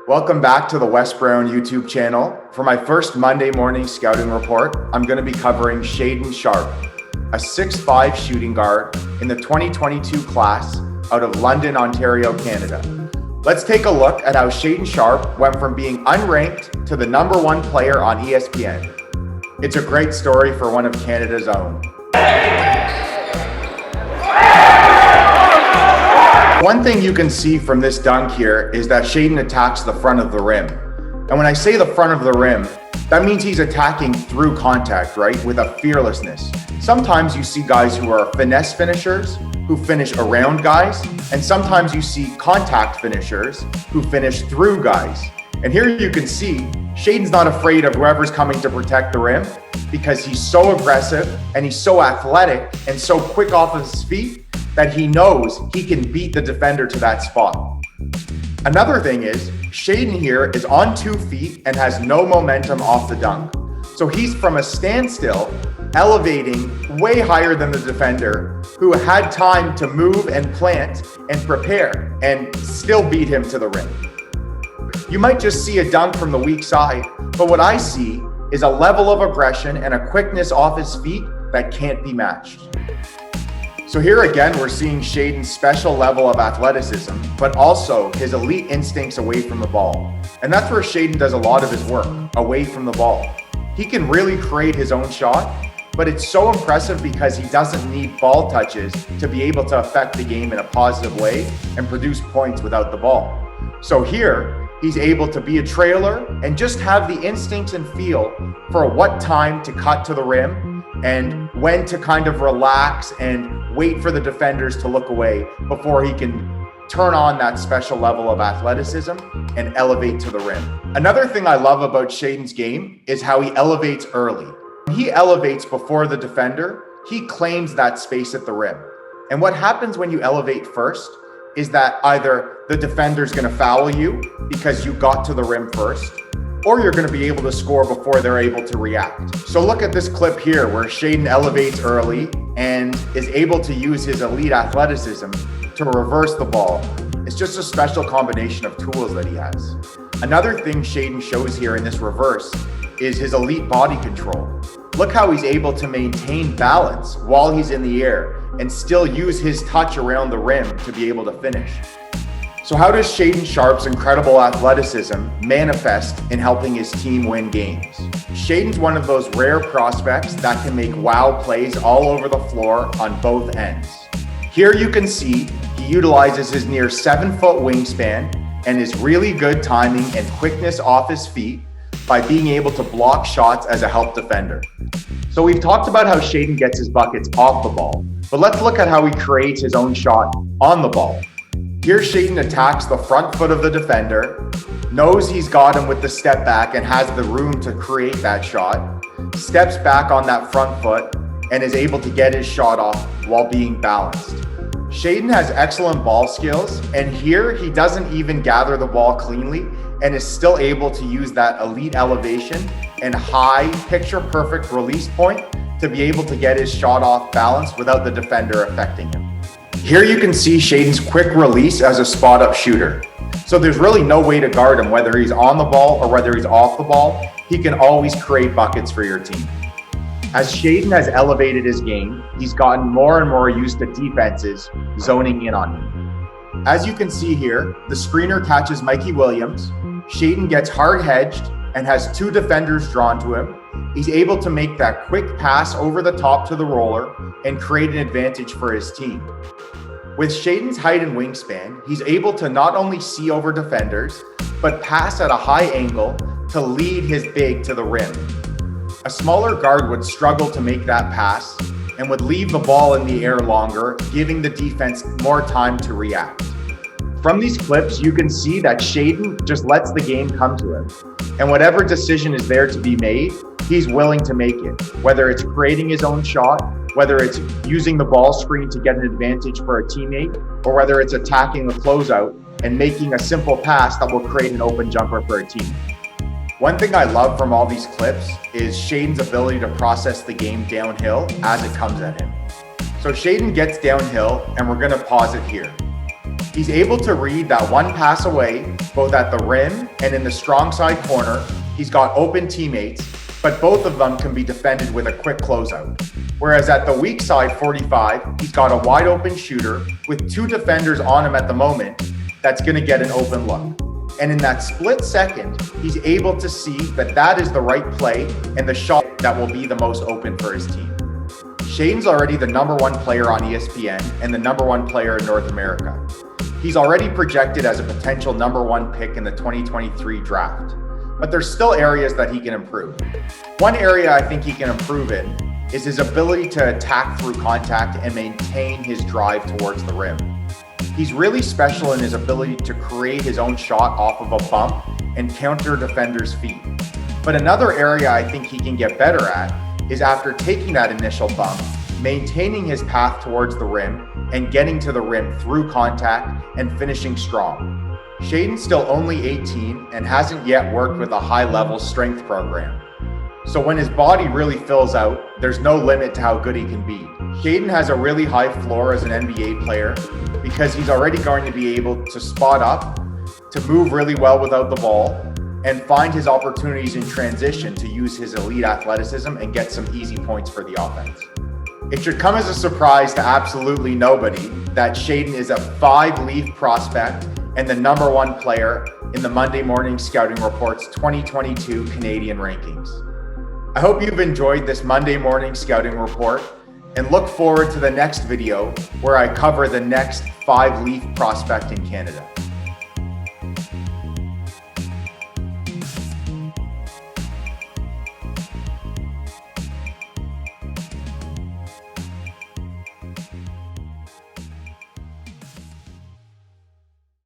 Welcome back to the Wes Brown YouTube channel. For my first Monday morning scouting report, I'm going to be covering Shaedon Sharpe, a 6'5" shooting guard in the 2022 class out of London, Ontario, Canada. Let's take a look at how Shaedon Sharpe went from being unranked to the #1 player on ESPN. It's a great story for one of Canada's own. One thing you can see from this dunk here is that Shaedon attacks the front of the rim. And when I say the front of the rim, that means he's attacking through contact, right? With a fearlessness. Sometimes you see guys who are finesse finishers who finish around guys, and sometimes you see contact finishers who finish through guys. And here you can see Shaedon's not afraid of whoever's coming to protect the rim because he's so aggressive and he's so athletic and so quick off of his feet that he knows he can beat the defender to that spot. Another thing is, Shaedon here is on 2 feet and has no momentum off the dunk. So he's from a standstill, elevating way higher than the defender who had time to move and plant and prepare and still beat him to the rim. You might just see a dunk from the weak side, but what I see is a level of aggression and a quickness off his feet that can't be matched. So here again, we're seeing Shaedon's special level of athleticism, but also his elite instincts away from the ball. And that's where Shaedon does a lot of his work, away from the ball. He can really create his own shot, but it's so impressive because he doesn't need ball touches to be able to affect the game in a positive way and produce points without the ball. So here, he's able to be a trailer and just have the instincts and feel for what time to cut to the rim and when to kind of relax and wait for the defenders to look away before he can turn on that special level of athleticism and elevate to the rim. Another thing I love about Shaedon's game is how he elevates early. When he elevates before the defender, he claims that space at the rim. And what happens when you elevate first is that either the defender's going to foul you because you got to the rim first, or you're going to be able to score before they're able to react. So look at this clip here where Shaedon elevates early and is able to use his elite athleticism to reverse the ball. It's just a special combination of tools that he has. Another thing Shaedon shows here in this reverse is his elite body control. Look how he's able to maintain balance while he's in the air and still use his touch around the rim to be able to finish. So how does Shaedon Sharpe's incredible athleticism manifest in helping his team win games? Shaedon's one of those rare prospects that can make wow plays all over the floor on both ends. Here you can see he utilizes his near 7-foot wingspan and his really good timing and quickness off his feet by being able to block shots as a help defender. So we've talked about how Shaedon gets his buckets off the ball, but let's look at how he creates his own shot on the ball. Here Shaedon attacks the front foot of the defender, knows he's got him with the step back and has the room to create that shot, steps back on that front foot, and is able to get his shot off while being balanced. Shaedon has excellent ball skills, and here he doesn't even gather the ball cleanly and is still able to use that elite elevation and high picture-perfect release point to be able to get his shot off balance without the defender affecting him. Here you can see Shaedon's quick release as a spot-up shooter. So there's really no way to guard him, whether he's on the ball or whether he's off the ball. He can always create buckets for your team. As Shaedon has elevated his game, he's gotten more and more used to defenses zoning in on him. As you can see here, the screener catches Mikey Williams. Shaedon gets hard hedged and has 2 defenders drawn to him. He's able to make that quick pass over the top to the roller and create an advantage for his team. With Shaedon's height and wingspan, he's able to not only see over defenders, but pass at a high angle to lead his big to the rim. A smaller guard would struggle to make that pass and would leave the ball in the air longer, giving the defense more time to react. From these clips, you can see that Shaedon just lets the game come to him. And whatever decision is there to be made, he's willing to make it. Whether it's creating his own shot, whether it's using the ball screen to get an advantage for a teammate, or whether it's attacking the closeout and making a simple pass that will create an open jumper for a team. One thing I love from all these clips is Shaedon's ability to process the game downhill as it comes at him. So Shaedon gets downhill, and we're gonna pause it here. He's able to read that one pass away, both at the rim and in the strong side corner. He's got open teammates, but both of them can be defended with a quick closeout. Whereas at the weak side 45, he's got a wide open shooter with two defenders on him at the moment that's going to get an open look. And in that split second, he's able to see that that is the right play and the shot that will be the most open for his team. Shaden's already the #1 player on ESPN and the #1 player in North America. He's already projected as a potential #1 pick in the 2023 draft, but there's still areas that he can improve. One area I think he can improve in is his ability to attack through contact and maintain his drive towards the rim. He's really special in his ability to create his own shot off of a bump and counter defenders' feet. But another area I think he can get better at is after taking that initial bump, maintaining his path towards the rim and getting to the rim through contact and finishing strong. Shaden's still only 18 and hasn't yet worked with a high-level strength program. So when his body really fills out, there's no limit to how good he can be. Shaden has a really high floor as an NBA player because he's already going to be able to spot up, to move really well without the ball, and find his opportunities in transition to use his elite athleticism and get some easy points for the offense. It should come as a surprise to absolutely nobody that Shaden is a 5-leaf prospect and the #1 player in the Monday Morning Scouting Report's 2022 Canadian rankings. I hope you've enjoyed this Monday Morning Scouting Report and look forward to the next video where I cover the next 5-leaf prospect in Canada.